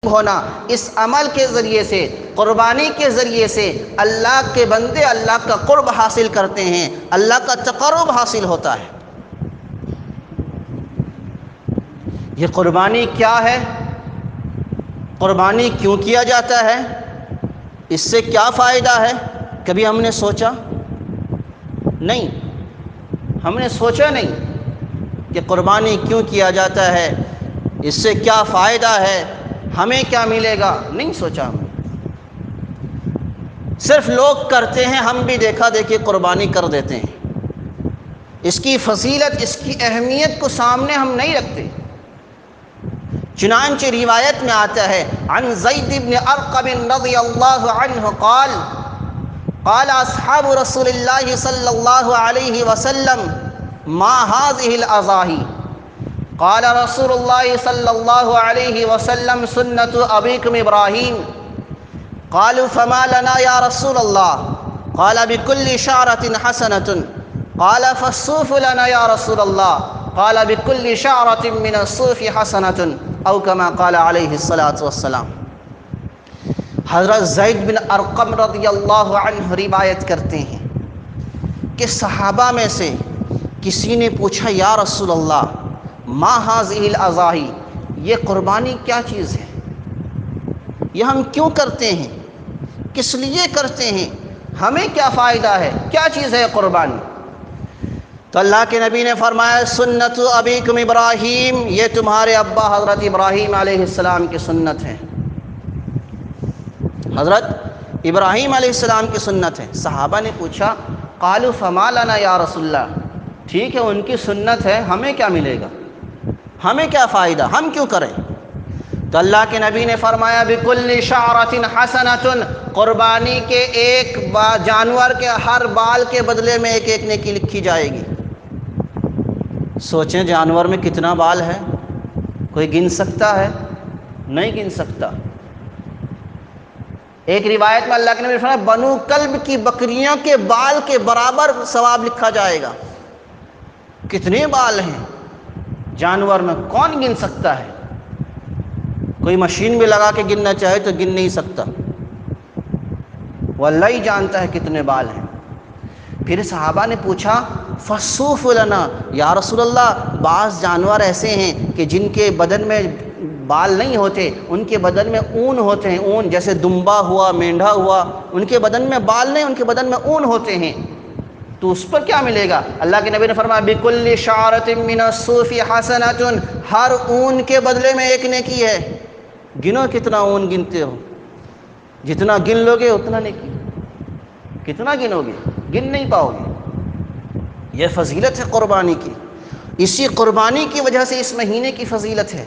ہونا، اس عمل کے ذریعے سے، قربانی کے ذریعے سے اللہ کے بندے اللہ کا قرب حاصل کرتے ہیں، اللہ کا تقرب حاصل ہوتا ہے۔ یہ قربانی کیا ہے؟ قربانی کیوں کیا جاتا ہے؟ اس سے کیا فائدہ ہے؟ کبھی ہم نے سوچا نہیں، ہم نے سوچا نہیں کہ قربانی کیوں کیا جاتا ہے، اس سے کیا فائدہ ہے، ہمیں کیا ملے گا، نہیں سوچا ہم نے۔ صرف لوگ کرتے ہیں، ہم بھی دیکھا دیکھی قربانی کر دیتے ہیں، اس کی فضیلت، اس کی اہمیت کو سامنے ہم نہیں رکھتے۔ چنانچہ روایت میں آتا ہے عن زید بن ارقم رضی اللہ عنہ قال قال اصحاب رسول اللہ صلی اللہ علیہ وسلم ما هذه الاضاحی قال رسول اللہ صلی اللہ علیہ وسلم سنة ابیکم ابراہیم قالوا فما لنا یا رسول اللہ قال بكل شعرة حسنة قال فالصوف لنا یا رسول اللہ قال بكل شعرة من الصوف حسنة او کما قال علیہ الصلاۃ والسلام۔ حضرت زید بن ارقم رضی اللہ عنہ روایت کرتے ہیں کہ صحابہ میں سے کسی نے پوچھا یا رسول اللہ ما هذه الاضاحی، یہ قربانی کیا چیز ہے، یہ ہم کیوں کرتے ہیں، کس لیے کرتے ہیں، ہمیں کیا فائدہ ہے، کیا چیز ہے قربانی؟ تو اللہ کے نبی نے فرمایا سنت ابیکم ابراہیم، یہ تمہارے ابا حضرت ابراہیم علیہ السلام کی سنت ہے، حضرت ابراہیم علیہ السلام کی سنت ہے۔ صحابہ نے پوچھا قالوا فما لنا یا رسول اللہ، ٹھیک ہے ان کی سنت ہے، ہمیں کیا ملے گا، ہمیں کیا فائدہ، ہم کیوں کریں؟ تو اللہ کے نبی نے فرمایا بکل شعرۃ حسنۃ، قربانی کے ایک جانور کے ہر بال کے بدلے میں ایک ایک نیکی لکھی جائے گی۔ سوچیں جانور میں کتنا بال ہے، کوئی گن سکتا ہے؟ نہیں گن سکتا۔ ایک روایت میں اللہ کے نبی نے فرمایا بنو کلب کی بکریوں کے بال کے برابر ثواب لکھا جائے گا۔ کتنے بال ہیں جانور میں، کون گن سکتا ہے؟ کوئی مشین بھی لگا کے گننا چاہے تو گن نہیں سکتا، وہ اللہ ہی جانتا ہے کتنے بال ہیں۔ پھر صحابہ نے پوچھا فصوف لنا یا رسول اللہ، بعض جانور ایسے ہیں کہ جن کے بدن میں بال نہیں ہوتے، ان کے بدن میں اون ہوتے ہیں، اون، جیسے دمبا ہوا، مینڈھا ہوا، ان کے بدن میں بال نہیں، ان کے بدن میں اون ہوتے ہیں، تو اس پر کیا ملے گا؟ اللہ کے نبی نے فرمایا بکل شعرۃ من الصوف حسنۃ، ہر اون کے بدلے میں ایک نیکی ہے۔ گنو کتنا اون گنتے ہو، جتنا گن لو گے اتنا نیکی، کتنا گنو گے، گن نہیں پاؤ گے۔ یہ فضیلت ہے قربانی کی، اسی قربانی کی وجہ سے اس مہینے کی فضیلت ہے۔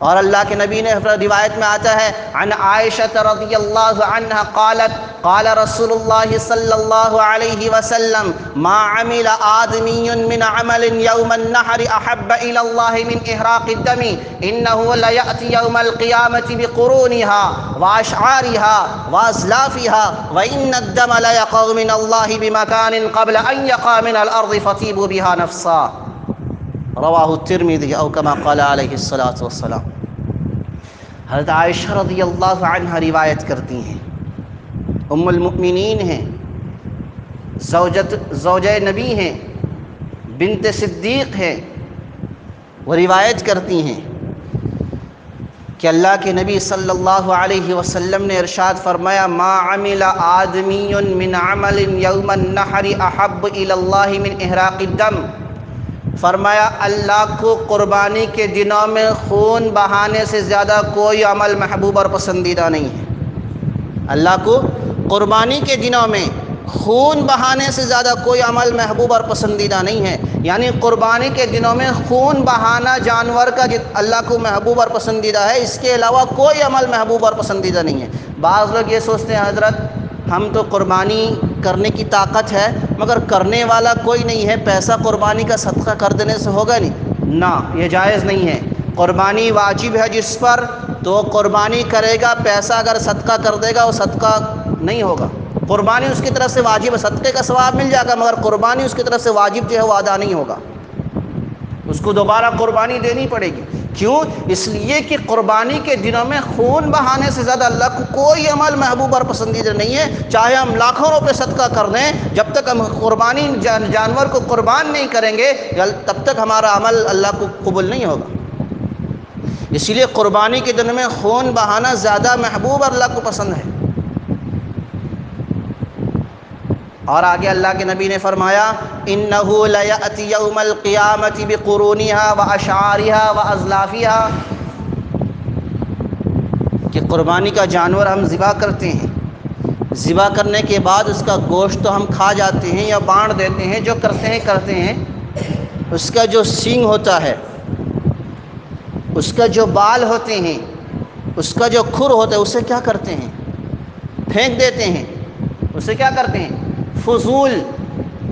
اور اللہ کے نبی نے روایت میں آتا ہے عن عائشہ رضی اللہ عنہا قالت قال رسول اللہ صلی اللہ علیہ وسلم ما عمل آدمی من عمل یوم النحر احب الى اللہ من احراق الدم انه لیأتی یوم القیامة بقرونها واشعارها وازلافها وان الدم لیقع من اللہ بمکان قبل ان یقع من الارض فطیبوا بها نفسا، رواہ الترمذی او کما قال علیہ الصلاۃ والسلام۔ حضرت عائشہ رضی اللہ عنہ روایت کرتی ہیں، ام المؤمنین ہیں، زوجہ نبی ہیں، بنت صدیق ہیں، وہ روایت کرتی ہیں کہ اللہ کے نبی صلی اللہ علیہ وسلم نے ارشاد فرمایا ما عمل آدمی من عمل یوم النحر احب الی اللہ من احراق الدم، فرمایا اللہ کو قربانی کے دنوں میں خون بہانے سے زیادہ کوئی عمل محبوب اور پسندیدہ نہیں ہے۔ اللہ کو قربانی کے دنوں میں خون بہانے سے زیادہ کوئی عمل محبوب اور پسندیدہ نہیں ہے، یعنی قربانی کے دنوں میں خون بہانا جانور کا اللہ کو محبوب اور پسندیدہ ہے، اس کے علاوہ کوئی عمل محبوب اور پسندیدہ نہیں ہے۔ بعض لوگ یہ سوچتے ہیں حضرت ہم تو قربانی کرنے کی طاقت ہے مگر کرنے والا کوئی نہیں ہے، پیسہ قربانی کا صدقہ کر دینے سے ہوگا نہیں، نہ یہ جائز نہیں ہے۔ قربانی واجب ہے جس پر تو قربانی کرے گا، پیسہ اگر صدقہ کر دے گا وہ صدقہ نہیں ہوگا، قربانی اس کی طرف سے واجب ہے، صدقے کا ثواب مل جائے گا مگر قربانی اس کی طرف سے واجب جو ہے وہ ادا نہیں ہوگا، اس کو دوبارہ قربانی دینی پڑے گی۔ کیوں؟ اس لیے کہ قربانی کے دنوں میں خون بہانے سے زیادہ اللہ کو کوئی عمل محبوب اور پسندیدہ نہیں ہے. چاہے ہم لاکھوں روپے صدقہ کر دیں، جب تک ہم قربانی جانور کو قربان نہیں کریں گے تب تک ہمارا عمل اللہ کو قبول نہیں ہوگا. اسی لیے قربانی کے دنوں میں خون بہانا زیادہ محبوب اور اللہ کو پسند ہے. اور آگے اللہ کے نبی نے فرمایا انہ لیأتی یوم القیامۃ بقرونہا واشعارہا وازلافہا، کہ قربانی کا جانور ہم ذبح کرتے ہیں، ذبح کرنے کے بعد اس کا گوشت تو ہم کھا جاتے ہیں یا بانٹ دیتے ہیں، جو کرتے ہیں اس کا جو سینگ ہوتا ہے، اس کا جو بال ہوتے ہیں، اس کا جو کھر ہوتا ہے، اسے کیا کرتے ہیں؟ پھینک دیتے ہیں. اسے کیا کرتے ہیں؟ فضول،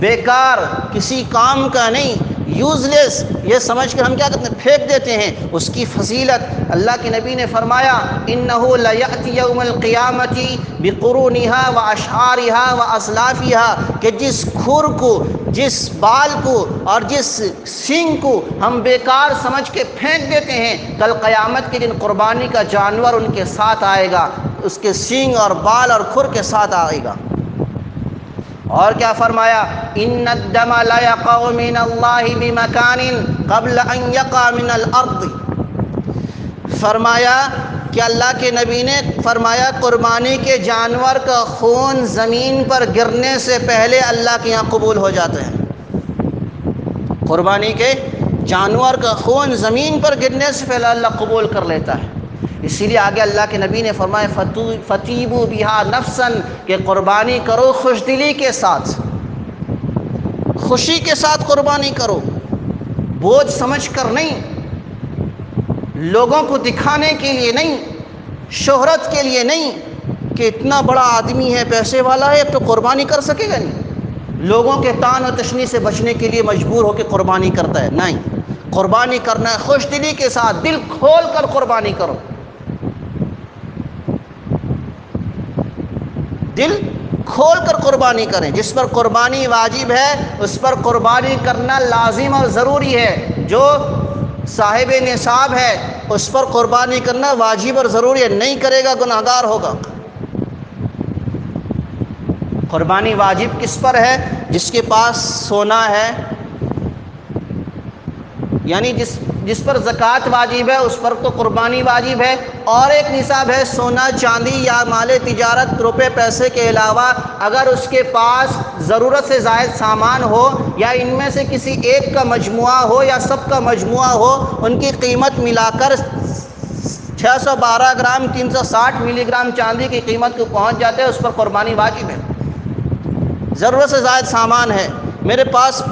بیکار، کسی کام کا نہیں، یوز لیس، یہ سمجھ کر ہم کیا کرتے ہیں؟ پھینک دیتے ہیں. اس کی فضیلت اللہ کے نبی نے فرمایا انہ لیأتی یوم القیامۃ بقرونہا واشعارہا وازلافہا، کہ جس کھر کو، جس بال کو اور جس سینگ کو ہم بیکار سمجھ کے پھینک دیتے ہیں، کل قیامت کے دن قربانی کا جانور ان کے ساتھ آئے گا، اس کے سینگ اور بال اور کھر کے ساتھ آئے گا. اور کیا فرمایا؟ ان الدم لا يقع من اللہ بمکان قبل ان یقع من الارض. فرمایا کہ اللہ کے نبی نے فرمایا قربانی کے جانور کا خون زمین پر گرنے سے پہلے اللہ کے یہاں قبول ہو جاتا ہے. قربانی کے جانور کا خون زمین پر گرنے سے پہلے اللہ قبول کر لیتا ہے. اسی لیے آگے اللہ کے نبی نے فرمایا فطیبوا بہا نفسا، کہ قربانی کرو خوش دلی کے ساتھ، خوشی کے ساتھ قربانی کرو، بوجھ سمجھ کر نہیں، لوگوں کو دکھانے کے لیے نہیں، شہرت کے لیے نہیں کہ اتنا بڑا آدمی ہے، پیسے والا ہے، اب تو قربانی کر سکے گا نہیں. لوگوں کے طعن و تشنیع سے بچنے کے لیے مجبور ہو کے قربانی کرتا ہے. نہیں، قربانی کرنا ہے خوش دلی کے ساتھ، دل کھول کر قربانی کرو، دل کھول کر قربانی کریں. جس پر قربانی واجب ہے اس پر قربانی کرنا لازم اور ضروری ہے. جو صاحب نصاب ہے اس پر قربانی کرنا واجب اور ضروری ہے، نہیں کرے گا گناہگار ہوگا. قربانی واجب کس پر ہے؟ جس کے پاس سونا ہے، یعنی جس پر زکوٰۃ واجب ہے اس پر تو قربانی واجب ہے. اور ایک نصاب ہے سونا چاندی یا مال تجارت، روپے پیسے کے علاوہ اگر اس کے پاس ضرورت سے زائد سامان ہو، یا ان میں سے کسی ایک کا مجموعہ ہو یا سب کا مجموعہ ہو، ان کی قیمت ملا کر 612 گرام 360 ملی گرام چاندی کی قیمت کو پہنچ جاتے ہیں، اس پر قربانی واجب ہے. ضرورت سے زائد سامان ہے، میرے پاس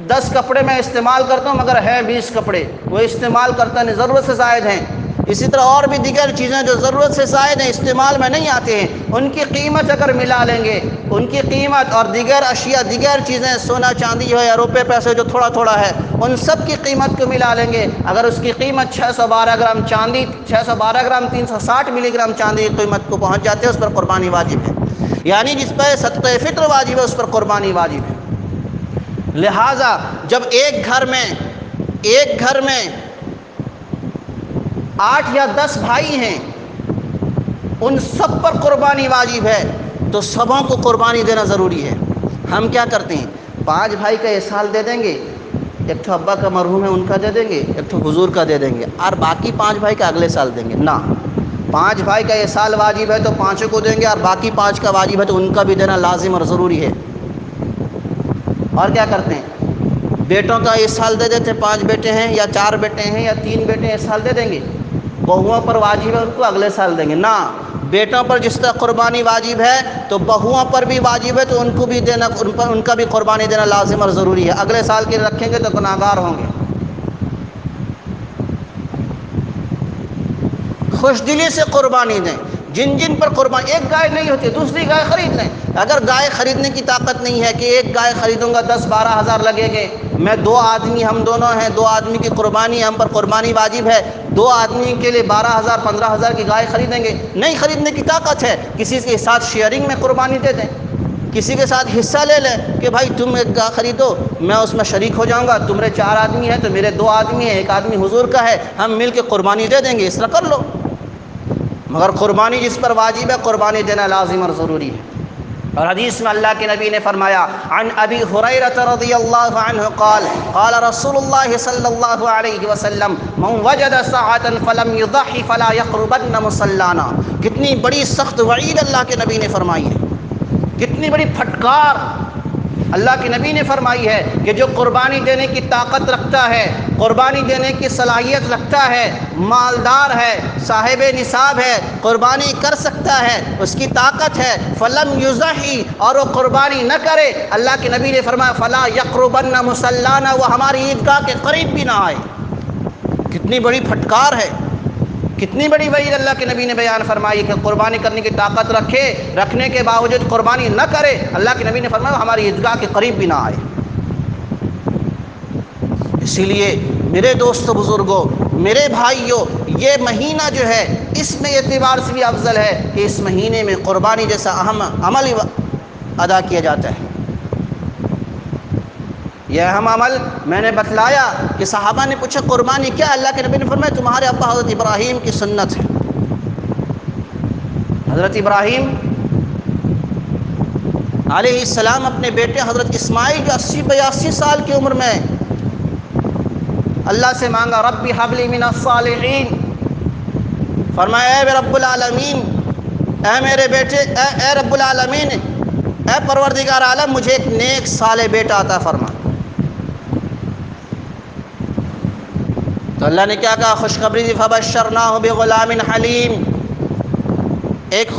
10 کپڑے میں استعمال کرتا ہوں مگر ہے 20 کپڑے، وہ استعمال کرتا نہیں، ضرورت سے زائد ہیں. اسی طرح اور بھی دیگر چیزیں جو ضرورت سے زائد ہیں، استعمال میں نہیں آتے ہیں، ان کی قیمت اگر ملا لیں گے، ان کی قیمت اور دیگر اشیاء، دیگر چیزیں، سونا چاندی ہو یا روپے پیسے جو تھوڑا تھوڑا ہے، ان سب کی قیمت کو ملا لیں گے. اگر اس کی قیمت 612 گرام چاندی، 612 گرام 360 ملی گرام چاندی کی قیمت کو پہنچ جاتے ہیں، اس پر قربانی واجب ہے. یعنی جس پر صدقہ فطر واجب ہے اس پر قربانی واجب ہے. لہٰذا جب ایک گھر میں 8 یا 10 بھائی ہیں، ان سب پر قربانی واجب ہے، تو سبوں کو قربانی دینا ضروری ہے. ہم کیا کرتے ہیں؟ 5 بھائی کا یہ سال دے دیں گے، ایک تو ابا کا مرحوم ہے ان کا دے دیں گے، ایک تو حضور کا دے دیں گے، اور باقی 5 بھائی کا اگلے سال دیں گے. نہ، 5 بھائی کا یہ سال واجب ہے تو 5 کو دیں گے، اور باقی 5 کا واجب ہے تو ان کا بھی دینا لازم اور ضروری ہے. اور کیا کرتے ہیں؟ بیٹوں کا اس سال دے دیتے ہیں، 5 بیٹے ہیں یا 4 بیٹے ہیں یا 3 بیٹے ہیں، اس سال دے دیں گے. بہوؤں پر واجب ہے ان کو اگلے سال دیں گے. نہ، بیٹوں پر جس طرح قربانی واجب ہے تو بہوؤں پر بھی واجب ہے، تو ان کو بھی دینا، ان کا بھی قربانی دینا لازم اور ضروری ہے. اگلے سال کے رکھیں گے تو گناہگار ہوں گے. خوش دلی سے قربانی دیں. جن پر قربانی، ایک گائے نہیں ہوتی دوسری گائے خرید لیں. اگر گائے خریدنے کی طاقت نہیں ہے کہ ایک گائے خریدوں گا 10-12 ہزار لگے گے، میں 2 آدمی، ہم دونوں ہیں، 2 آدمی کی قربانی، ہم پر قربانی واجب ہے، 2 آدمی کے لیے 12,000-15,000 کی گائے خریدیں گے، نہیں خریدنے کی طاقت ہے، کسی کے ساتھ شیئرنگ میں قربانی دے دیں. کسی کے ساتھ حصہ لے لیں کہ بھائی تم ایک گاہ خریدو، میں اس میں شریک ہو جاؤں گا، تمہارے 4 آدمی ہیں تو میرے 2 آدمی ہیں، 1 آدمی حضور کا ہے، ہم مل کے قربانی دے دیں گے، اس طرح کر لو۔ مگر قربانی جس پر واجب ہے قربانی دینا لازم اور ضروری ہے۔ اور حدیث میں اللہ کے نبی نے فرمایا، عن ابی ہریرہ رضی اللہ عنہ قال قال رسول اللہ صلی اللہ علیہ وسلم من وجد ساعۃ فلم یضحی فلا یقربن مصلانا۔ کتنی بڑی سخت وعید اللہ کے نبی نے فرمائی ہے، کتنی بڑی پھٹکار اللہ کے نبی نے فرمائی ہے کہ جو قربانی دینے کی طاقت رکھتا ہے، قربانی دینے کی صلاحیت رکھتا ہے، مالدار ہے، صاحب نصاب ہے، قربانی کر سکتا ہے، اس کی طاقت ہے، فلم یضحی، اور وہ قربانی نہ کرے، اللہ کے نبی نے فرمایا فلا یقربن مصلانا، وہ ہماری عیدگاہ کے قریب بھی نہ آئے۔ کتنی بڑی پھٹکار ہے، کتنی بڑی وعید اللہ کے نبی نے بیان فرمائی کہ قربانی کرنے کی طاقت رکھنے کے باوجود قربانی نہ کرے، اللہ کے نبی نے فرمایا ہماری عیدگاہ کے قریب بھی نہ آئے۔ اسی لیے میرے دوستو بزرگوں، میرے بھائیوں، یہ مہینہ جو ہے اس میں اعتبار سے بھی افضل ہے کہ اس مہینے میں قربانی جیسا اہم عمل ادا کیا جاتا ہے۔ یہ اہم عمل میں نے بتلایا کہ صحابہ نے پوچھا قربانی کیا؟ اللہ کے نبی نے فرمایا تمہارے ابا حضرت ابراہیم کی سنت ہے۔ حضرت ابراہیم علیہ السلام اپنے بیٹے حضرت اسماعیل کے 80-82 سال کی عمر میں اللہ سے مانگا، ربی حب لی من الصالحین، فرمایا اے رب العالمین، اے میرے بیٹے، اے رب العالمین، اے پروردگار عالم، مجھے ایک نیک صالح بیٹا عطا فرما۔ تو اللہ نے کیا کہا؟ خوشخبری دی، فبشرناہ بغلام حلیم، ایک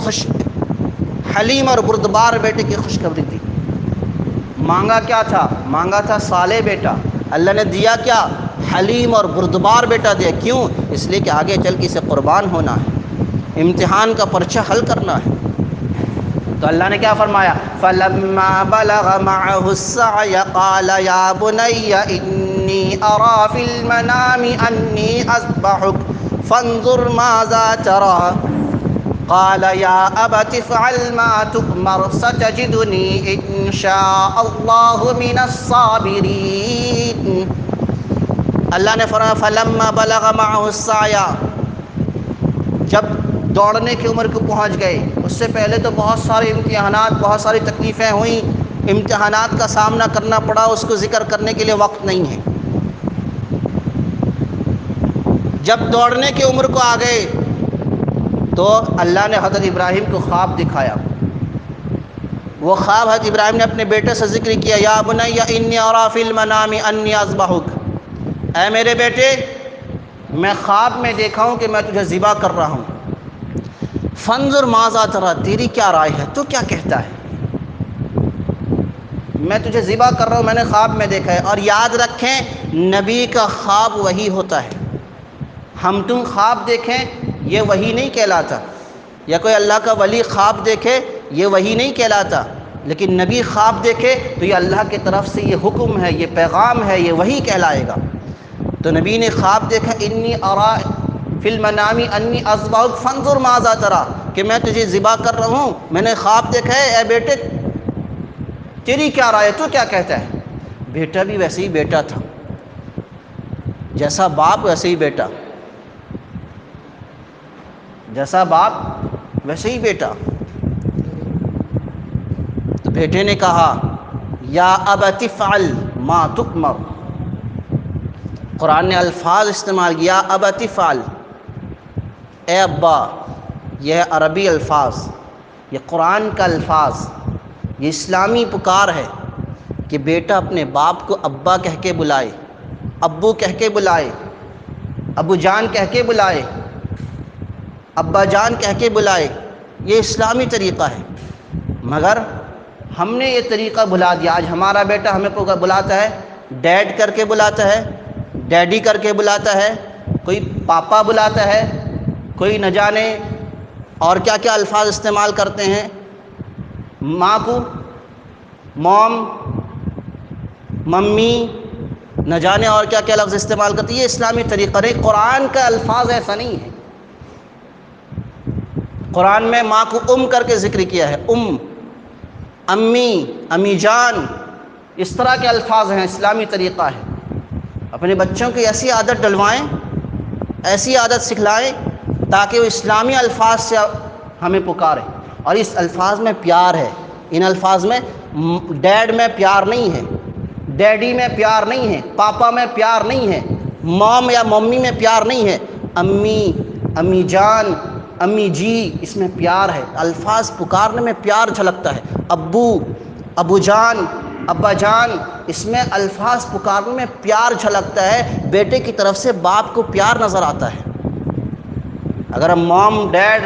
حلیم اور بردبار بیٹے کی خوشخبری دی۔ مانگا کیا تھا؟ مانگا تھا صالح بیٹا، اللہ نے دیا کیا؟ حلیم اور بردبار بیٹا دیا۔ کیوں؟ اس لیے کہ آگے چل کے اسے قربان ہونا ہے، امتحان کا پرچہ حل کرنا ہے۔ تو اللہ نے کیا فرمایا؟ فَلَمَّا بَلَغَ مَعَهُ السَّعْيَ قَالَ يَا بُنَيَّ إِنِّي أَرَىٰ فِي الْمَنَامِ أَنِّي أَذْبَحُكَ فَانظُرْ مَاذَا تَرَىٰ قَالَ يَا أَبَتِ افْعَلْ مَا تُؤْمَرُ سَتَجِدُنِي إِن شَاءَ اللَّهُ مِنَ الصَّابِرِينَ۔ اللہ نے فرمایا فَلَمَّا بَلَغَ مَعَهُ السَّعْيَ، جب دوڑنے کی عمر کو پہنچ گئے، اس سے پہلے تو بہت سارے امتحانات، بہت ساری تکلیفیں ہوئیں، امتحانات کا سامنا کرنا پڑا، اس کو ذکر کرنے کے لیے وقت نہیں ہے۔ جب دوڑنے کی عمر کو آ گئے تو اللہ نے حضرت ابراہیم کو خواب دکھایا۔ وہ خواب حضرت ابراہیم نے اپنے بیٹے سے ذکر کیا، یا بنی انی اریٰ فی المنام انی اذبحک، اے میرے بیٹے، میں خواب میں دیکھا ہوں کہ میں تجھے ذبح کر رہا ہوں، فانظر ماذا تری، تیری کیا رائے ہے، تو کیا کہتا ہے؟ میں تجھے ذبح کر رہا ہوں، میں نے خواب میں دیکھا ہے۔ اور یاد رکھیں نبی کا خواب وحی ہوتا ہے، ہم تم خواب دیکھیں یہ وحی نہیں کہلاتا، یا کوئی اللہ کا ولی خواب دیکھے یہ وحی نہیں کہلاتا، لیکن نبی خواب دیکھے تو یہ اللہ کی طرف سے یہ حکم ہے، یہ پیغام ہے، یہ وحی کہلائے گا۔ تو نبی نے خواب دیکھا، انی اریٰ فی المنام انی اذبحک فانظر ماذا تری، کہ میں تجھے ذبح کر رہا ہوں، میں نے خواب دیکھا ہے، اے بیٹے تیری کیا رائے، تو کیا کہتا ہے؟ بیٹا بھی ویسے ہی بیٹا تھا، جیسا باپ ویسے ہی بیٹا، جیسا باپ ویسے ہی بیٹا۔ تو بیٹے نے کہا یا ابت افعل ما تؤمر، قرآن نے الفاظ استعمال کیا، ابت افعل، اے ابا، یہ عربی الفاظ، یہ قرآن کا الفاظ، یہ اسلامی پکار ہے کہ بیٹا اپنے باپ کو ابا کہہ کے بلائے، ابو کہہ کے بلائے، ابو جان کہہ کے بلائے، ابا جان کہہ کے بلائے، یہ اسلامی طریقہ ہے۔ مگر ہم نے یہ طریقہ بھلا دیا، آج ہمارا بیٹا ہمیں بلاتا ہے ڈیڈ کر کے بلاتا ہے، ڈیڈی کر کے بلاتا ہے، کوئی پاپا بلاتا ہے، کوئی نہ جانے اور کیا کیا الفاظ استعمال کرتے ہیں، ماں کو موم، ممی، نہ جانے اور کیا کیا لفظ استعمال کرتے ہیں۔ یہ اسلامی طریقہ نہیں، قرآن کا الفاظ ایسا نہیں ہے۔ قرآن میں ماں کو کر کے ذکر کیا ہے، امی، امی جان، اس طرح کے الفاظ ہیں، اسلامی طریقہ ہے۔ اپنے بچوں کی ایسی عادت ڈلوائیں، ایسی عادت سکھلائیں تاکہ وہ اسلامی الفاظ سے ہمیں پکاریں۔ اور اس الفاظ میں پیار ہے، ان الفاظ میں ڈیڈ میں پیار نہیں ہے، ڈیڈی میں پیار نہیں ہے، پاپا میں پیار نہیں ہے، موم یا ممی میں پیار نہیں ہے، امی، امی جان، امی جی، اس میں پیار ہے۔ الفاظ پکارنے میں پیار جھلکتا ہے۔ ابو، ابو جان، ابا جان، اس میں الفاظ پکارنے میں پیار جھلکتا ہے۔ بیٹے کی طرف سے باپ کو پیار نظر آتا ہے۔ اگر ہم موم، ڈیڈ،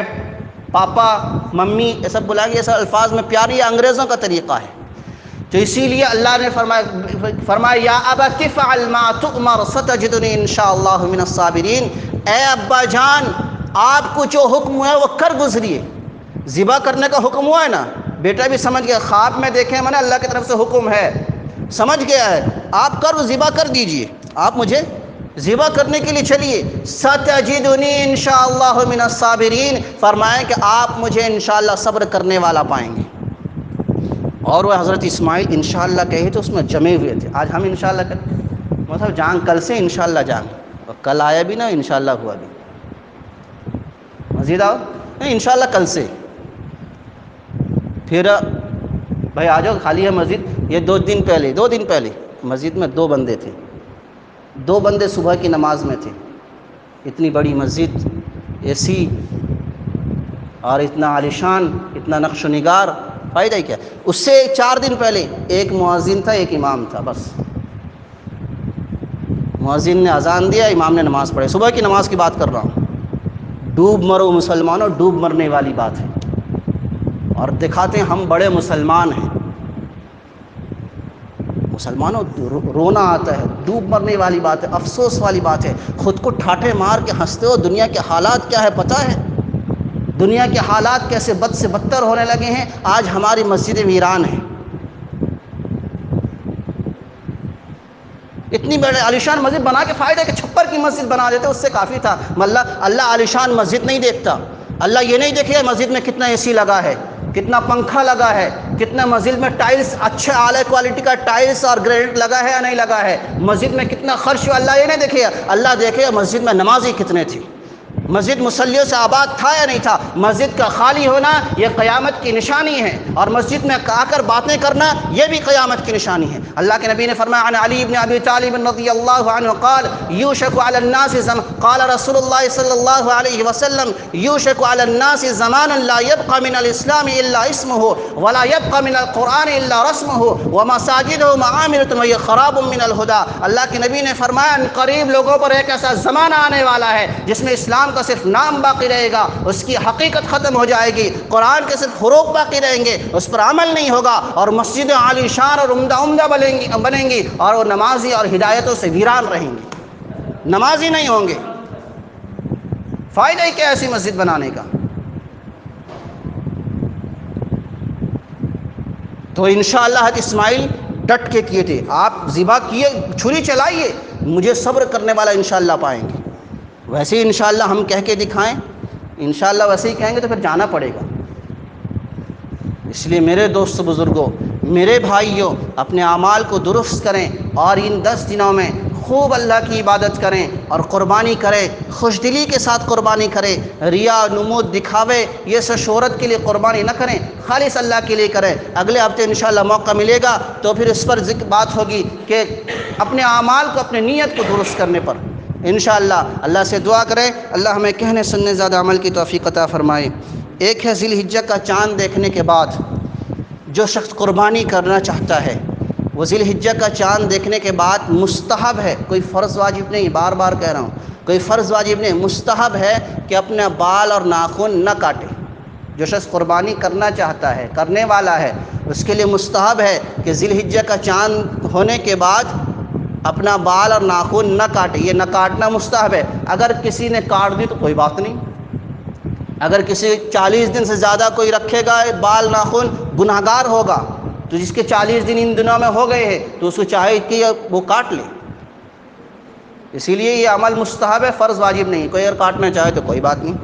پاپا، ممی یہ سب بلائیں گے، یہ سب الفاظ میں پیار، یہ انگریزوں کا طریقہ ہے۔ تو اسی لیے اللہ نے فرمایا یا ابت افعل ما تؤمر ستجدنی انشاءاللہ من الصابرین، اے ابا جان آپ کو جو حکم ہے وہ کر گزریے۔ ذبح کرنے کا حکم ہوا ہے نا، بیٹا بھی سمجھ گیا، خواب میں دیکھیں میں نے اللہ کی طرف سے حکم ہے، سمجھ گیا ہے، آپ ذبح کر دیجئے، آپ مجھے ذبح کرنے کے لیے چلیے۔ ستجدنی انشاءاللہ من الصابرین، فرمائیں کہ آپ مجھے انشاءاللہ صبر کرنے والا پائیں گے۔ اور وہ حضرت اسماعیل انشاءاللہ کہے تو اس میں جمے ہوئے تھے۔ آج ہم انشاءاللہ کرتے مطلب جان کل سے انشاءاللہ جان، اور کل آیا بھی نا انشاءاللہ ہوا بھی، مزید آؤ نہیں انشاءاللہ کل سے، پھر بھائی آ جاؤ خالی ہے مسجد۔ یہ 2 دن پہلے مسجد میں 2 بندے تھے، 2 بندے صبح کی نماز میں تھے۔ اتنی بڑی مسجد، اے سی، اور اتنا عالیشان، اتنا نقش و نگار، فائدہ ہی کیا؟ اس سے 4 دن پہلے ایک مؤذن تھا، ایک امام تھا، بس مؤذن نے اذان دیا، امام نے نماز پڑھی۔ صبح کی نماز کی بات کر رہا ہوں۔ ڈوب مرو مسلمانوں، ڈوب مرنے والی بات ہے، اور دکھاتے ہیں ہم بڑے مسلمان ہیں۔ مسلمانوں رونا آتا ہے، ڈوب مرنے والی بات ہے، افسوس والی بات ہے۔ خود کو ٹھاٹھے مار کے ہنستے ہو، دنیا کے حالات کیا ہے پتہ ہے؟ دنیا کے حالات کیسے بد سے بدتر ہونے لگے ہیں۔ آج ہماری مسجدیں ویران ہیں۔ اتنی بڑے عالیشان مسجد بنا کے فائدہ کہ چھپر کی مسجد بنا دیتے، اس سے کافی تھا۔ اللہ عالیشان مسجد نہیں دیکھتا، اللہ یہ نہیں دیکھے مسجد میں کتنا اے سی لگا ہے، کتنا پنکھا لگا ہے، کتنا مسجد میں ٹائلز اچھے اعلی کوالٹی کا ٹائلز اور گرینائٹ لگا ہے یا نہیں لگا ہے، مسجد میں کتنا خرچ ہوا، اللہ یہ نہیں دیکھے۔ اللہ دیکھے مسجد میں نمازی کتنے تھے، مسجد مصلیوں سے آباد تھا یا نہیں تھا۔ مسجد کا خالی ہونا یہ قیامت کی نشانی ہے، اور مسجد میں آ کر باتیں کرنا یہ بھی قیامت کی نشانی ہے۔ اللہ کے نبی نے فرمایا عن علی بن ابی طالب رضی اللہ عنہ قال یوشک علی الناس قال رسول اللہ صلی اللہ علیہ وسلم یوشک علی الناس زمان لا يبقى من الاسلام الا اسمه ولا يبقى من القرآن الا رسمه ومساجده معامرة وهي خراب من الهدى۔ اللہ کے نبی نے فرمایا قریب لوگوں پر ایک ایسا زمانہ آنے والا ہے جس میں اسلام کا صرف نام باقی رہے گا، اس کی حقیقت ختم ہو جائے گی، قرآن کے صرف حروف باقی رہیں گے، اس پر عمل نہیں ہوگا، اور مسجد عالی شان اور عمدہ بنیں گی، اور وہ نمازی اور ہدایتوں سے ویران رہیں گے، نمازی نہیں ہوں گے۔ فائدہ ہی کیا ایسی مسجد بنانے کا؟ تو انشاءاللہ حضرت اسماعیل ڈٹ کے کیے تھے، آپ ذبح کیے، چھری چلائیے، مجھے صبر کرنے والا انشاءاللہ پائیں گے۔ ویسے ہی انشاءاللہ ہم کہہ کے دکھائیں، انشاءاللہ ویسے ہی کہیں گے تو پھر جانا پڑے گا۔ اس لیے میرے دوست بزرگوں، میرے بھائیوں، اپنے اعمال کو درست کریں، اور ان 10 دنوں میں خوب اللہ کی عبادت کریں اور قربانی کریں، خوش دلی کے ساتھ قربانی کریں، ریا، نمود، دکھاوے یہ سب شہرت کے لیے قربانی نہ کریں، خالص اللہ کے لیے کریں۔ اگلے ہفتے انشاءاللہ موقع ملے گا تو پھر اس پر بات ہوگی کہ اپنے اعمال کو، اپنے نیت کو درست کرنے پر انشاءاللہ اللہ سے دعا کریں، اللہ ہمیں کہنے سننے زیادہ عمل کی توفیق عطا فرمائے۔ ایک ہے ذی الحجہ کا چاند دیکھنے کے بعد جو شخص قربانی کرنا چاہتا ہے، وہ ذی الحجہ کا چاند دیکھنے کے بعد مستحب ہے، کوئی فرض واجب نہیں، بار بار کہہ رہا ہوں، کوئی فرض واجب نہیں، مستحب ہے کہ اپنا بال اور ناخن نہ کاٹے۔ جو شخص قربانی کرنا چاہتا ہے، کرنے والا ہے، اس کے لیے مستحب ہے کہ ذی الحجہ کا چاند ہونے کے بعد اپنا بال اور ناخن نہ کاٹے، یہ نہ کاٹنا مستحب ہے۔ اگر کسی نے کاٹ دی تو کوئی بات نہیں، اگر کسی 40 دن سے زیادہ کوئی رکھے گا بال ناخن گناہگار ہوگا، تو جس کے 40 دن ان دنوں میں ہو گئے ہیں تو اس کو چاہے کہ وہ کاٹ لے۔ اسی لیے یہ عمل مستحب ہے، فرض واجب نہیں، کوئی اگر کاٹنا چاہے تو کوئی بات نہیں۔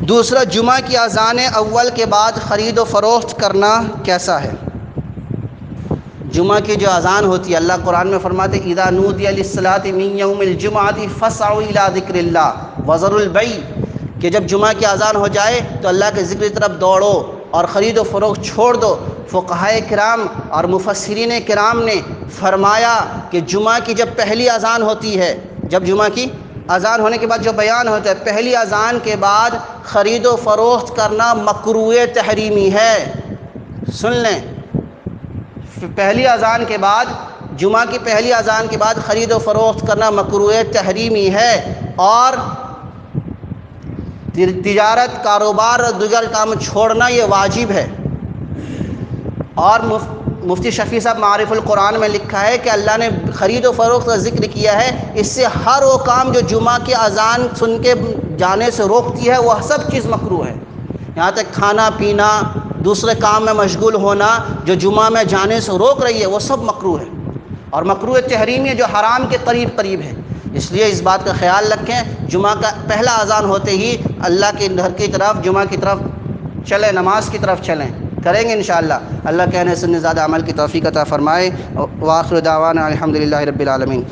دوسرا، جمعہ کی اذان اول کے بعد خرید و فروخت کرنا کیسا ہے؟ جمعہ کی جو اذان ہوتی ہے، اللہ قرآن میں فرماتے ہیں اذا نودی للصلاۃ من یوم الجمعۃ فاسعوا الی ذکر اللہ وذروا البیع، کہ جب جمعہ کی اذان ہو جائے تو اللہ کے ذکر کی طرف دوڑو اور خرید و فروخت چھوڑ دو۔ فقہائے کرام اور مفسرین کرام نے فرمایا کہ جمعہ کی جب پہلی اذان ہوتی ہے، جب جمعہ کی اذان ہونے کے بعد جو بیان ہوتا ہے، پہلی اذان کے بعد خرید و فروخت کرنا مکروہ تحریمی ہے۔ سن لیں، پہلی اذان کے بعد، جمعہ کی پہلی اذان کے بعد خرید و فروخت کرنا مکروہ تحریمی ہے، اور تجارت، کاروبار اور دیگر کام چھوڑنا یہ واجب ہے۔ اور مفتی شفیع صاحب معارف القرآن میں لکھا ہے کہ اللہ نے خرید و فروخت کا ذکر کیا ہے، اس سے ہر وہ کام جو جمعہ کی اذان سن کے جانے سے روکتی ہے وہ سب چیز مکروہ ہے، یہاں تک کھانا پینا، دوسرے کام میں مشغول ہونا جو جمعہ میں جانے سے روک رہی ہے وہ سب مکروہ ہے، اور مکروہ تحریمی ہے جو حرام کے قریب قریب ہے۔ اس لیے اس بات کا خیال رکھیں، جمعہ کا پہلا اذان ہوتے ہی اللہ کے گھر کی طرف، جمعہ کی طرف چلیں، نماز کی طرف چلیں، کریں گے انشاءاللہ۔ اللہ کہنے سننے زیادہ عمل کی توفیق عطا فرمائے۔ وآخر دعوانا الحمدللہ رب العالمین۔